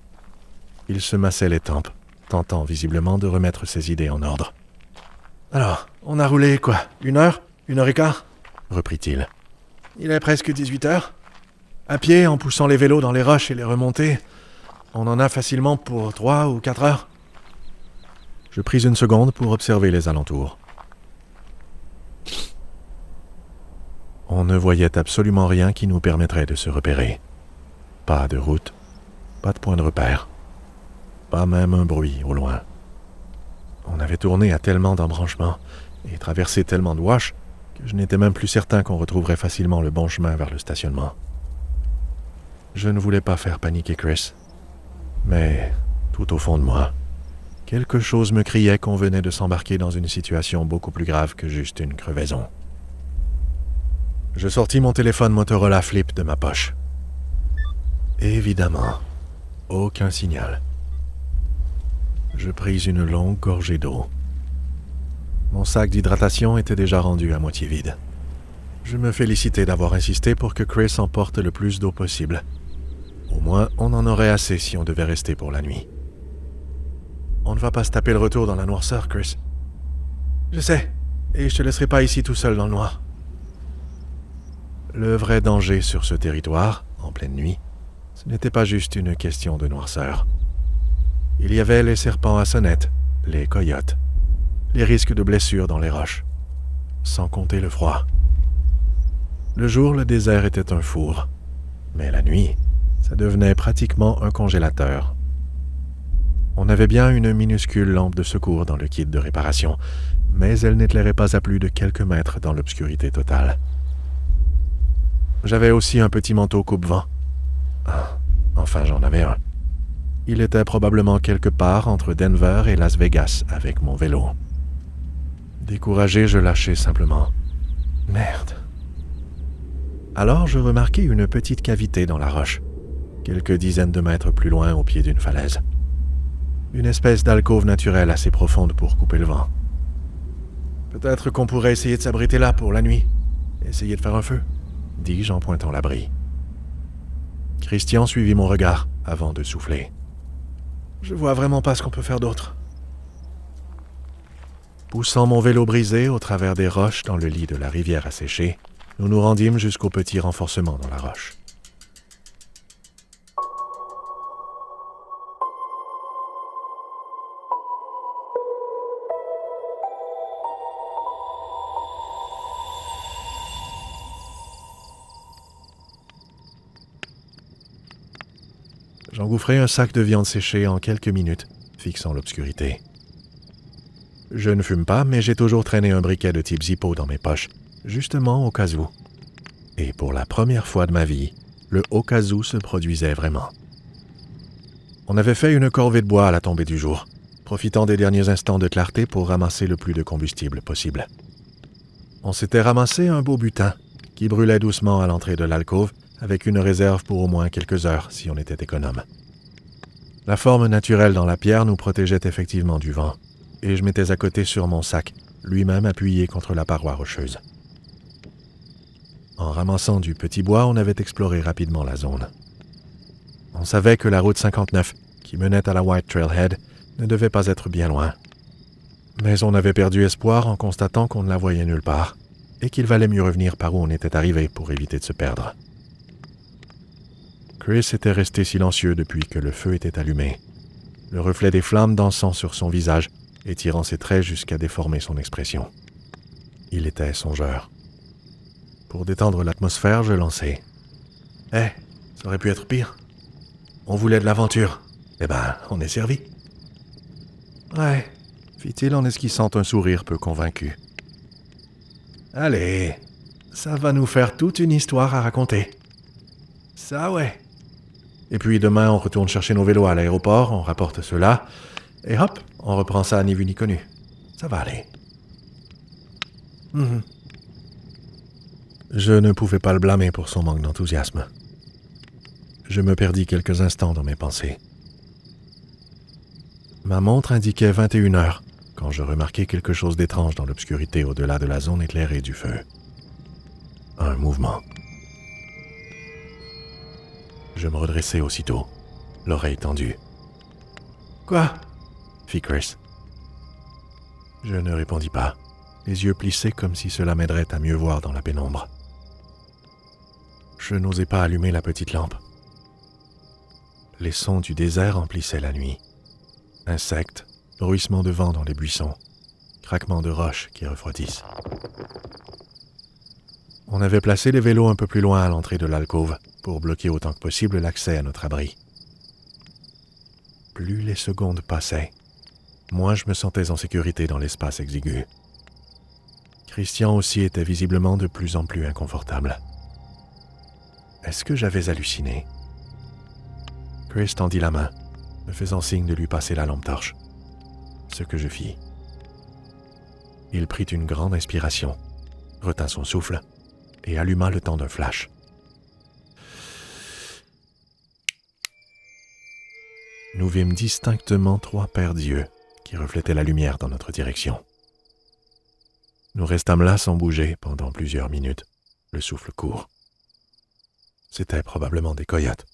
Il se massait les tempes, tentant visiblement de remettre ses idées en ordre. Alors, on a roulé quoi? 1 heure? 1 heure et quart? Reprit-il. Il est presque 18 heures. À pied, en poussant les vélos dans les roches et les remontées, on en a facilement pour 3 ou 4 heures. Je pris une seconde pour observer les alentours. On ne voyait absolument rien qui nous permettrait de se repérer. Pas de route, pas de point de repère, pas même un bruit au loin. On avait tourné à tellement d'embranchements et traversé tellement de wash que je n'étais même plus certain qu'on retrouverait facilement le bon chemin vers le stationnement. Je ne voulais pas faire paniquer Chris, mais tout au fond de moi, quelque chose me criait qu'on venait de s'embarquer dans une situation beaucoup plus grave que juste une crevaison. Je sortis mon téléphone Motorola Flip de ma poche. Évidemment, aucun signal. Je pris une longue gorgée d'eau. Mon sac d'hydratation était déjà rendu à moitié vide. Je me félicitais d'avoir insisté pour que Chris emporte le plus d'eau possible. Au moins, on en aurait assez si on devait rester pour la nuit. On ne va pas se taper le retour dans la noirceur, Chris. Je sais, et je te laisserai pas ici tout seul dans le noir. Le vrai danger sur ce territoire, en pleine nuit, ce n'était pas juste une question de noirceur. Il y avait les serpents à sonnette, les coyotes, les risques de blessures dans les roches, sans compter le froid. Le jour, le désert était un four, mais la nuit, ça devenait pratiquement un congélateur. On avait bien une minuscule lampe de secours dans le kit de réparation, mais elle n'éclairait pas à plus de quelques mètres dans l'obscurité totale. J'avais aussi un petit manteau coupe-vent. Enfin, j'en avais un. Il était probablement quelque part entre Denver et Las Vegas avec mon vélo. Découragé, je lâchais simplement. Merde. Alors, je remarquai une petite cavité dans la roche, quelques dizaines de mètres plus loin au pied d'une falaise. Une espèce d'alcôve naturelle assez profonde pour couper le vent. Peut-être qu'on pourrait essayer de s'abriter là pour la nuit. Essayer de faire un feu, dis-je en pointant l'abri. Christian suivit mon regard avant de souffler. Je vois vraiment pas ce qu'on peut faire d'autre. Poussant mon vélo brisé au travers des roches dans le lit de la rivière asséchée, nous nous rendîmes jusqu'au petit renforcement dans la roche. J'engouffrai un sac de viande séchée en quelques minutes, fixant l'obscurité. Je ne fume pas, mais j'ai toujours traîné un briquet de type Zippo dans mes poches, justement au cas où. Et pour la première fois de ma vie, le au cas où se produisait vraiment. On avait fait une corvée de bois à la tombée du jour, profitant des derniers instants de clarté pour ramasser le plus de combustible possible. On s'était ramassé un beau butin, qui brûlait doucement à l'entrée de l'alcôve, avec une réserve pour au moins quelques heures si on était économe. La forme naturelle dans la pierre nous protégeait effectivement du vent, et je m'étais à côté sur mon sac, lui-même appuyé contre la paroi rocheuse. En ramassant du petit bois, on avait exploré rapidement la zone. On savait que la route 59, qui menait à la White Trailhead, ne devait pas être bien loin. Mais on avait perdu espoir en constatant qu'on ne la voyait nulle part, et qu'il valait mieux revenir par où on était arrivé pour éviter de se perdre. Chris était resté silencieux depuis que le feu était allumé, le reflet des flammes dansant sur son visage et tirant ses traits jusqu'à déformer son expression. Il était songeur. Pour détendre l'atmosphère, je lançai. « ça aurait pu être pire. On voulait de l'aventure. Eh ben, on est servi. »« Ouais, » fit-il en esquissant un sourire peu convaincu. « Allez, ça va nous faire toute une histoire à raconter. »« Ça, ouais. » Et puis demain, on retourne chercher nos vélos à l'aéroport, on rapporte ceux-là, et hop, on reprend ça ni vu ni connu. Ça va aller. Je ne pouvais pas le blâmer pour son manque d'enthousiasme. Je me perdis quelques instants dans mes pensées. Ma montre indiquait 21 heures quand je remarquai quelque chose d'étrange dans l'obscurité au-delà de la zone éclairée du feu. Un mouvement. Je me redressai aussitôt, l'oreille tendue. « Quoi ?» fit Chris. Je ne répondis pas, les yeux plissés comme si cela m'aiderait à mieux voir dans la pénombre. Je n'osais pas allumer la petite lampe. Les sons du désert emplissaient la nuit. Insectes, bruissements de vent dans les buissons, craquements de roches qui refroidissent. On avait placé les vélos un peu plus loin à l'entrée de l'alcôve pour bloquer autant que possible l'accès à notre abri. Plus les secondes passaient, moins je me sentais en sécurité dans l'espace exigu. Christian aussi était visiblement de plus en plus inconfortable. Est-ce que j'avais halluciné? Chris tendit la main, me faisant signe de lui passer la lampe torche. Ce que je fis. Il prit une grande inspiration, retint son souffle et alluma le temps d'un flash. Nous vîmes distinctement 3 paires d'yeux qui reflétaient la lumière dans notre direction. Nous restâmes là sans bouger pendant plusieurs minutes, le souffle court. C'était probablement des coyotes.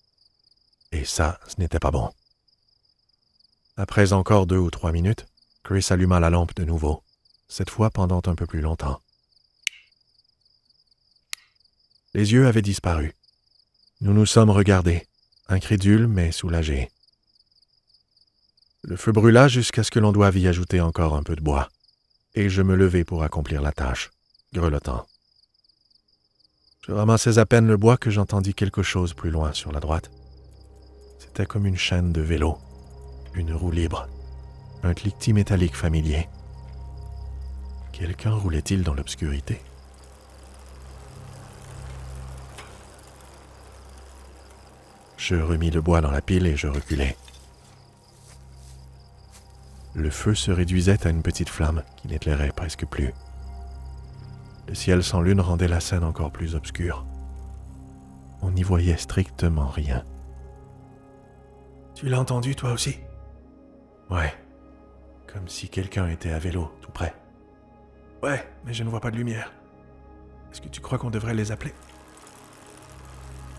Et ça, ce n'était pas bon. Après encore 2 ou 3 minutes, Chris alluma la lampe de nouveau, cette fois pendant un peu plus longtemps. Les yeux avaient disparu. Nous nous sommes regardés, incrédules mais soulagés. Le feu brûla jusqu'à ce que l'on doive y ajouter encore un peu de bois, et je me levai pour accomplir la tâche, grelottant. Je ramassais à peine le bois que j'entendis quelque chose plus loin sur la droite. C'était comme une chaîne de vélo, une roue libre, un cliquetis métallique familier. Quelqu'un roulait-il dans l'obscurité? Je remis le bois dans la pile et je reculai. Le feu se réduisait à une petite flamme qui n'éclairait presque plus. Le ciel sans lune rendait la scène encore plus obscure. On n'y voyait strictement rien. « Tu l'as entendu, toi aussi? » ?»« Ouais, comme si quelqu'un était à vélo, tout près. »« Ouais, mais je ne vois pas de lumière. Est-ce que tu crois qu'on devrait les appeler? »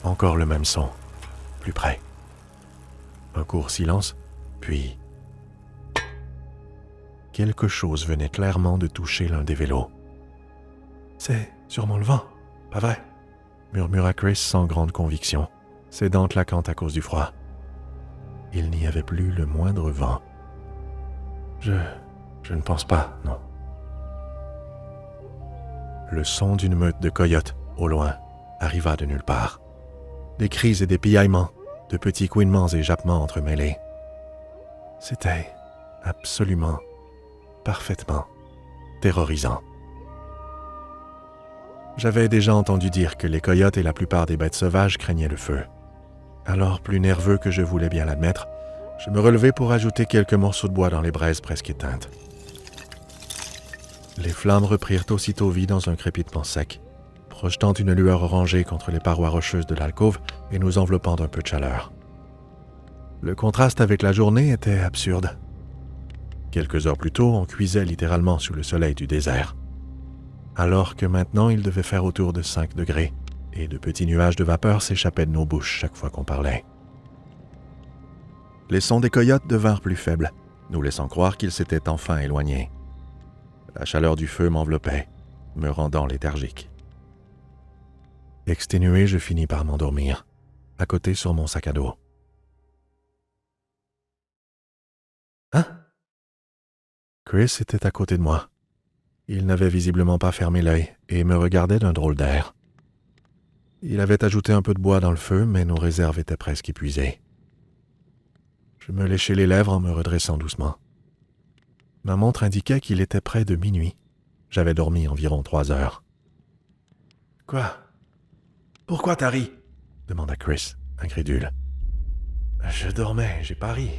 Encore le même son, plus près. Un court silence, puis... Quelque chose venait clairement de toucher l'un des vélos. « C'est sûrement le vent, pas vrai? » murmura Chris sans grande conviction, ses dents claquant à cause du froid. Il n'y avait plus le moindre vent. Je ne pense pas, non. Le son d'une meute de coyotes, au loin, arriva de nulle part. Des cris et des piaillements, de petits couinements et jappements entremêlés. C'était absolument, parfaitement terrorisant. J'avais déjà entendu dire que les coyotes et la plupart des bêtes sauvages craignaient le feu. Alors, plus nerveux que je voulais bien l'admettre, je me relevai pour ajouter quelques morceaux de bois dans les braises presque éteintes. Les flammes reprirent aussitôt vie dans un crépitement sec, projetant une lueur orangée contre les parois rocheuses de l'alcôve et nous enveloppant d'un peu de chaleur. Le contraste avec la journée était absurde. Quelques heures plus tôt, on cuisait littéralement sous le soleil du désert, alors que maintenant il devait faire autour de 5 degrés, et de petits nuages de vapeur s'échappaient de nos bouches chaque fois qu'on parlait. Les sons des coyotes devinrent plus faibles, nous laissant croire qu'ils s'étaient enfin éloignés. La chaleur du feu m'enveloppait, me rendant léthargique. Exténué, je finis par m'endormir, à côté sur mon sac à dos. « Hein? » Chris était à côté de moi. Il n'avait visiblement pas fermé l'œil et me regardait d'un drôle d'air. Il avait ajouté un peu de bois dans le feu, mais nos réserves étaient presque épuisées. Je me léchai les lèvres en me redressant doucement. Ma montre indiquait qu'il était près de minuit. J'avais dormi environ 3 heures. « Quoi? Pourquoi t'as ri? » demanda Chris, incrédule. « Je dormais, j'ai pas ri. »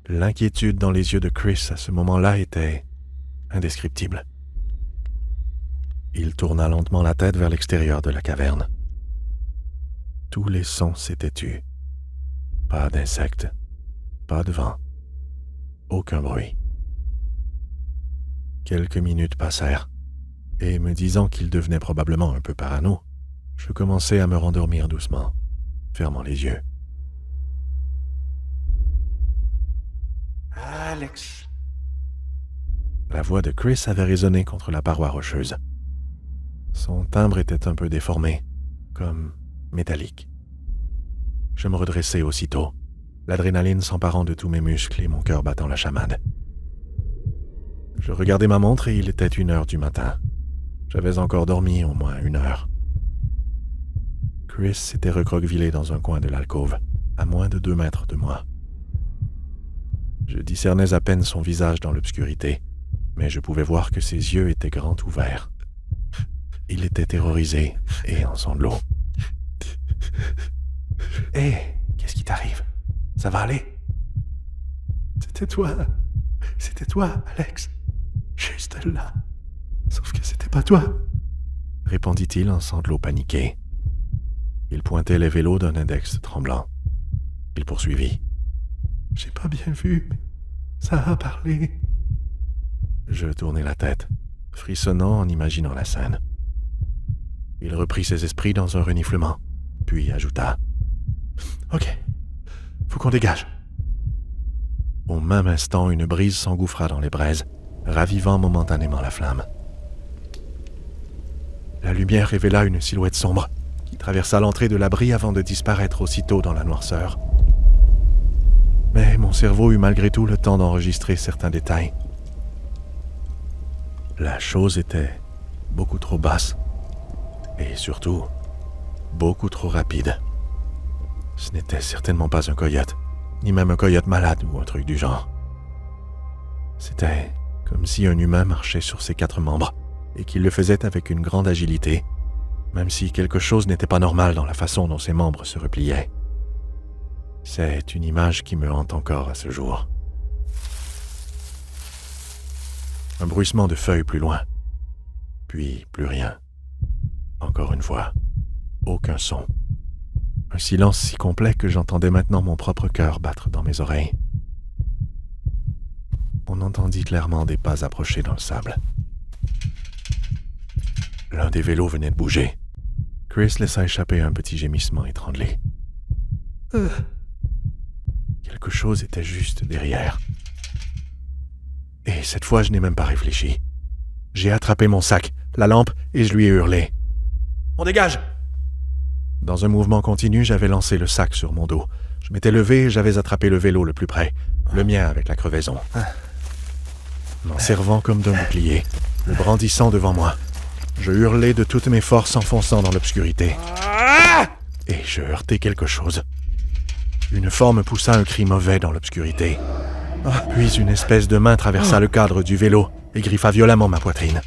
L'inquiétude dans les yeux de Chris à ce moment-là était indescriptible. Il tourna lentement la tête vers l'extérieur de la caverne. Tous les sons s'étaient tus. Pas d'insectes, pas de vent, aucun bruit. Quelques minutes passèrent, et me disant qu'il devenait probablement un peu parano, je commençai à me rendormir doucement, fermant les yeux. « Alex !» La voix de Chris avait résonné contre la paroi rocheuse. Son timbre était un peu déformé, comme métallique. Je me redressai aussitôt, l'adrénaline s'emparant de tous mes muscles et mon cœur battant la chamade. Je regardai ma montre et il était 1h du matin. J'avais encore dormi au moins 1 heure. Chris s'était recroquevillé dans un coin de l'alcôve, à moins de 2 mètres de moi. Je discernais à peine son visage dans l'obscurité, mais je pouvais voir que ses yeux étaient grands ouverts. Il était terrorisé et en sanglots. « Hé, qu'est-ce qui t'arrive? Ça va aller? »« C'était toi, Alex. Juste là. Sauf que c'était pas toi. » répondit-il en sanglots paniqués. Il pointait les vélos d'un index tremblant. Il poursuivit. « J'ai pas bien vu, mais ça a parlé. » Je tournai la tête, frissonnant en imaginant la scène. Il reprit ses esprits dans un reniflement, puis ajouta « Ok, faut qu'on dégage. » Au même instant, une brise s'engouffra dans les braises, ravivant momentanément la flamme. La lumière révéla une silhouette sombre qui traversa l'entrée de l'abri avant de disparaître aussitôt dans la noirceur. Mais mon cerveau eut malgré tout le temps d'enregistrer certains détails. La chose était beaucoup trop basse et surtout beaucoup trop rapide. Ce n'était certainement pas un coyote, ni même un coyote malade ou un truc du genre. C'était comme si un humain marchait sur ses 4 membres et qu'il le faisait avec une grande agilité, même si quelque chose n'était pas normal dans la façon dont ses membres se repliaient. C'est une image qui me hante encore à ce jour. Un bruissement de feuilles plus loin, puis plus rien. Encore une fois, aucun son. Un silence si complet que j'entendais maintenant mon propre cœur battre dans mes oreilles. On entendit clairement des pas approcher dans le sable. L'un des vélos venait de bouger. Chris laissa échapper un petit gémissement étranglé. Quelque chose était juste derrière. Et cette fois, je n'ai même pas réfléchi. J'ai attrapé mon sac, la lampe, et je lui ai hurlé. « On dégage !» Dans un mouvement continu, j'avais lancé le sac sur mon dos. Je m'étais levé et j'avais attrapé le vélo le plus près, le mien avec la crevaison. M'en servant comme d'un bouclier, le brandissant devant moi. Je hurlai de toutes mes forces s'enfonçant dans l'obscurité. Et je heurtai quelque chose. Une forme poussa un cri mauvais dans l'obscurité. Puis une espèce de main traversa le cadre du vélo et griffa violemment ma poitrine.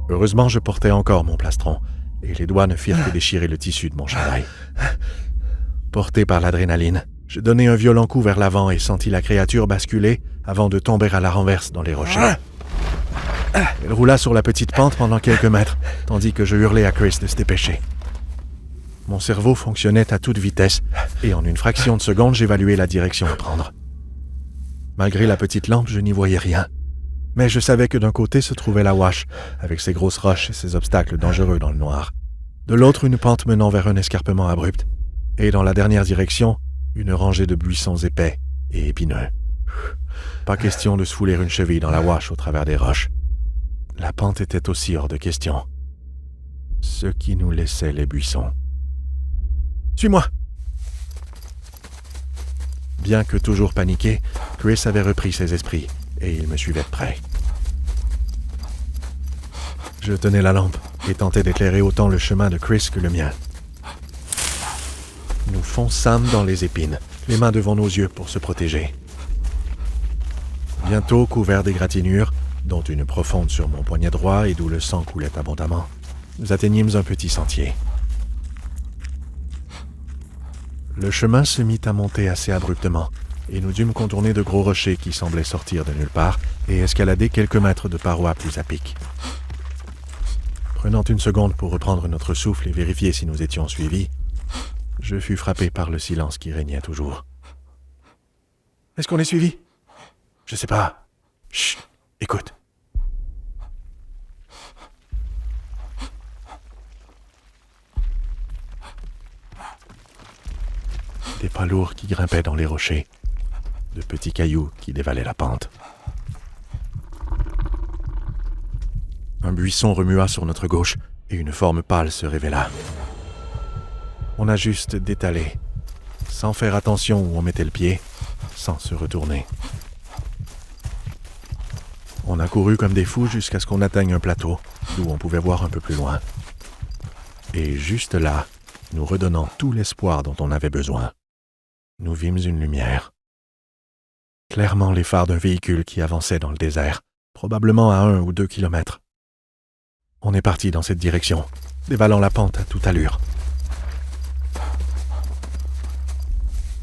Heureusement, je portais encore mon plastron, et les doigts ne firent que déchirer le tissu de mon chandail. Porté par l'adrénaline, je donnai un violent coup vers l'avant et sentis la créature basculer avant de tomber à la renverse dans les rochers. Elle roula sur la petite pente pendant quelques mètres, tandis que je hurlai à Chris de se dépêcher. Mon cerveau fonctionnait à toute vitesse, et en une fraction de seconde, j'évaluais la direction à prendre. Malgré la petite lampe, je n'y voyais rien. Mais je savais que d'un côté se trouvait la Wash, avec ses grosses roches et ses obstacles dangereux dans le noir. De l'autre, une pente menant vers un escarpement abrupt. Et dans la dernière direction, une rangée de buissons épais et épineux. Pas question de se fouler une cheville dans la Wash au travers des roches. La pente était aussi hors de question. Ce qui nous laissait les buissons. « Suis-moi !» Bien que toujours paniqué, Chris avait repris ses esprits et il me suivait de près. Je tenais la lampe et tentais d'éclairer autant le chemin de Chris que le mien. Nous fonçâmes dans les épines, les mains devant nos yeux pour se protéger. Bientôt, couverts d'égratignures, dont une profonde sur mon poignet droit et d'où le sang coulait abondamment, nous atteignîmes un petit sentier. Le chemin se mit à monter assez abruptement, et nous dûmes contourner de gros rochers qui semblaient sortir de nulle part et escalader quelques mètres de parois plus à pic. Prenant une seconde pour reprendre notre souffle et vérifier si nous étions suivis, je fus frappé par le silence qui régnait toujours. « Est-ce qu'on est suivi? »« Je sais pas. Chut, écoute. » Des pas lourds qui grimpaient dans les rochers, de petits cailloux qui dévalaient la pente. Un buisson remua sur notre gauche et une forme pâle se révéla. On a juste détalé, sans faire attention où on mettait le pied, sans se retourner. On a couru comme des fous jusqu'à ce qu'on atteigne un plateau, d'où on pouvait voir un peu plus loin. Et juste là, nous redonnant tout l'espoir dont on avait besoin, nous vîmes une lumière. Clairement les phares d'un véhicule qui avançait dans le désert, probablement à 1 ou 2 kilomètres. On est parti dans cette direction, dévalant la pente à toute allure.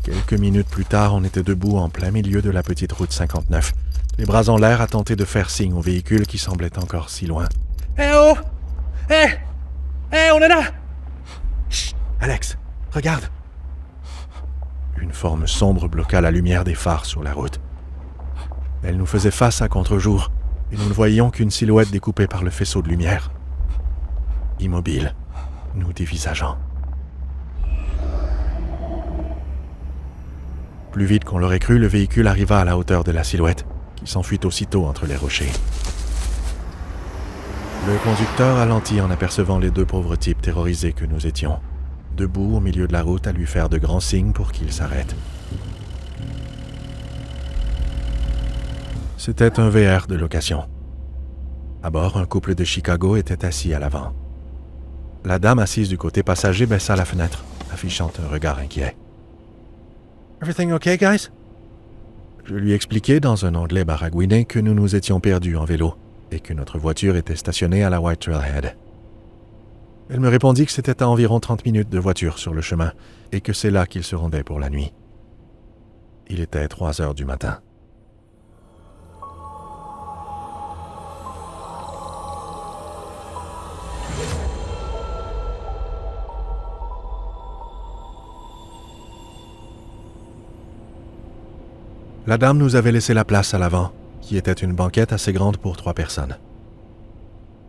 Quelques minutes plus tard, on était debout en plein milieu de la petite route 59, les bras en l'air à tenter de faire signe au véhicule qui semblait encore si loin. « Hé oh! Hé! Hé, on est là! » Chut! Alex, regarde! Une forme sombre bloqua la lumière des phares sur la route. Elle nous faisait face à contre-jour, et nous ne voyions qu'une silhouette découpée par le faisceau de lumière. Immobile, nous dévisageant. Plus vite qu'on l'aurait cru, le véhicule arriva à la hauteur de la silhouette, qui s'enfuit aussitôt entre les rochers. Le conducteur ralentit en apercevant les deux pauvres types terrorisés que nous étions, debout au milieu de la route à lui faire de grands signes pour qu'ils s'arrêtent. C'était un VR de location. À bord, un couple de Chicago était assis à l'avant. La dame assise du côté passager baissa la fenêtre, affichant un regard inquiet. « Everything okay, guys? » Je lui expliquai dans un anglais baragouiné que nous nous étions perdus en vélo et que notre voiture était stationnée à la White Trailhead. Elle me répondit que c'était à environ 30 minutes de voiture sur le chemin et que c'est là qu'ils se rendaient pour la nuit. Il était 3 heures du matin. La dame nous avait laissé la place à l'avant, qui était une banquette assez grande pour 3 personnes.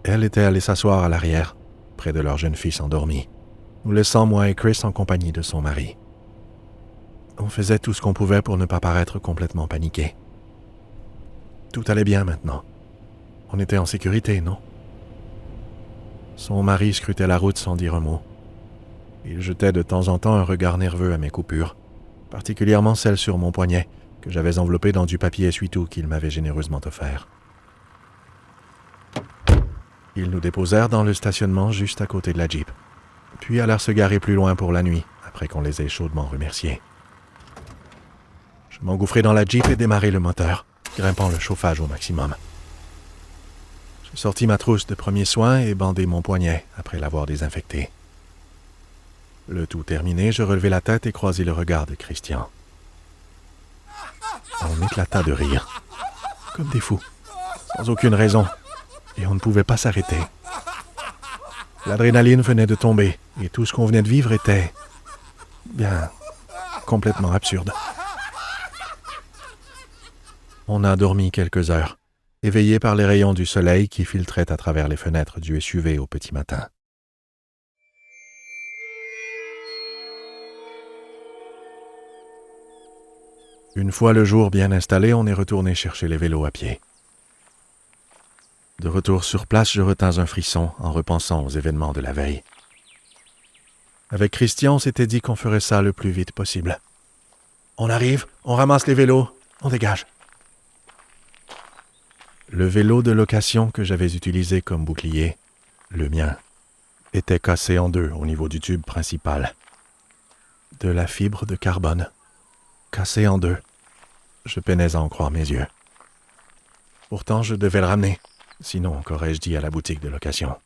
Elle était allée s'asseoir à l'arrière, près de leur jeune fils endormi, nous laissant moi et Chris en compagnie de son mari. On faisait tout ce qu'on pouvait pour ne pas paraître complètement paniqués. Tout allait bien maintenant. On était en sécurité, non? Son mari scrutait la route sans dire un mot. Il jetait de temps en temps un regard nerveux à mes coupures, particulièrement celle sur mon poignet, que j'avais enveloppé dans du papier essuie-tout qu'il m'avait généreusement offert. Ils nous déposèrent dans le stationnement juste à côté de la Jeep, puis allèrent se garer plus loin pour la nuit, après qu'on les ait chaudement remerciés. Je m'engouffrai dans la Jeep et démarrai le moteur, grimpant le chauffage au maximum. Je sortis ma trousse de premiers soins et bandai mon poignet après l'avoir désinfecté. Le tout terminé, je relevai la tête et croisai le regard de Christian. On éclata de rire, comme des fous, sans aucune raison, et on ne pouvait pas s'arrêter. L'adrénaline venait de tomber, et tout ce qu'on venait de vivre était, bien, complètement absurde. On a dormi quelques heures, éveillés par les rayons du soleil qui filtraient à travers les fenêtres du SUV au petit matin. Une fois le jour bien installé, on est retourné chercher les vélos à pied. De retour sur place, je retins un frisson en repensant aux événements de la veille. Avec Christian, on s'était dit qu'on ferait ça le plus vite possible. On arrive, on ramasse les vélos, on dégage. Le vélo de location que j'avais utilisé comme bouclier, le mien, était cassé en deux au niveau du tube principal. De la fibre de carbone, cassé en deux. Je peinais à en croire mes yeux. Pourtant, je devais le ramener, sinon qu'aurais-je dit à la boutique de location.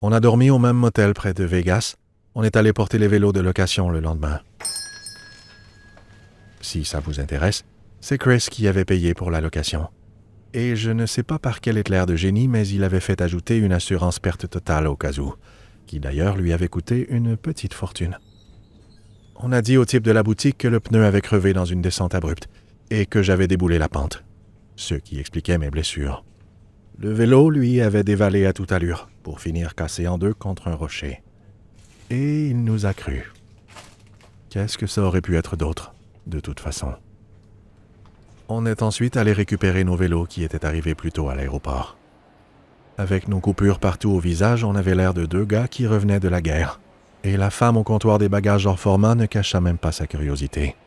On a dormi au même motel près de Vegas. On est allé porter les vélos de location le lendemain. Si ça vous intéresse, c'est Chris qui avait payé pour la location. Et je ne sais pas par quel éclair de génie, mais il avait fait ajouter une assurance perte totale au cas où, qui d'ailleurs lui avait coûté une petite fortune. On a dit au type de la boutique que le pneu avait crevé dans une descente abrupte et que j'avais déboulé la pente, ce qui expliquait mes blessures. Le vélo, lui, avait dévalé à toute allure pour finir cassé en deux contre un rocher. Et il nous a crus. Qu'est-ce que ça aurait pu être d'autre, de toute façon? On est ensuite allé récupérer nos vélos qui étaient arrivés plus tôt à l'aéroport. Avec nos coupures partout au visage, on avait l'air de 2 gars qui revenaient de la guerre. Et la femme au comptoir des bagages hors format ne cacha même pas sa curiosité.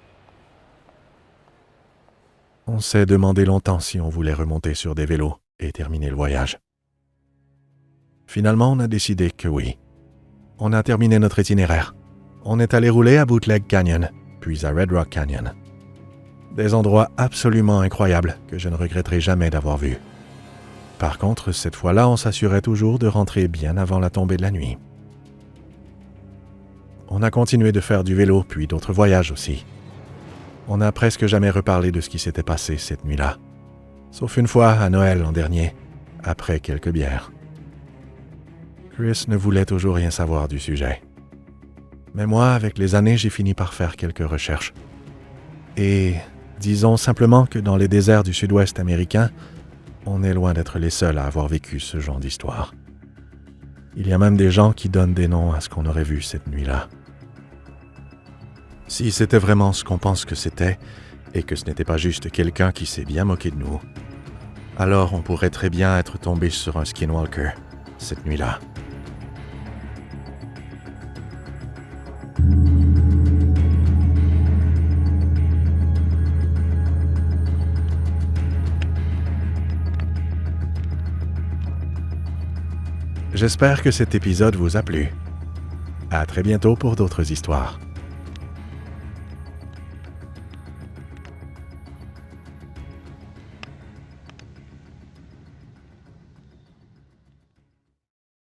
On s'est demandé longtemps si on voulait remonter sur des vélos et terminer le voyage. Finalement, on a décidé que oui. On a terminé notre itinéraire. On est allé rouler à Bootleg Canyon, puis à Red Rock Canyon. Des endroits absolument incroyables que je ne regretterai jamais d'avoir vus. Par contre, cette fois-là, on s'assurait toujours de rentrer bien avant la tombée de la nuit. On a continué de faire du vélo, puis d'autres voyages aussi. On n'a presque jamais reparlé de ce qui s'était passé cette nuit-là. Sauf une fois, à Noël l'an dernier, après quelques bières. Chris ne voulait toujours rien savoir du sujet. Mais moi, avec les années, j'ai fini par faire quelques recherches. Et disons simplement que dans les déserts du sud-ouest américain, on est loin d'être les seuls à avoir vécu ce genre d'histoire. Il y a même des gens qui donnent des noms à ce qu'on aurait vu cette nuit-là. Si c'était vraiment ce qu'on pense que c'était, et que ce n'était pas juste quelqu'un qui s'est bien moqué de nous, alors on pourrait très bien être tombé sur un skinwalker cette nuit-là. J'espère que cet épisode vous a plu. À très bientôt pour d'autres histoires.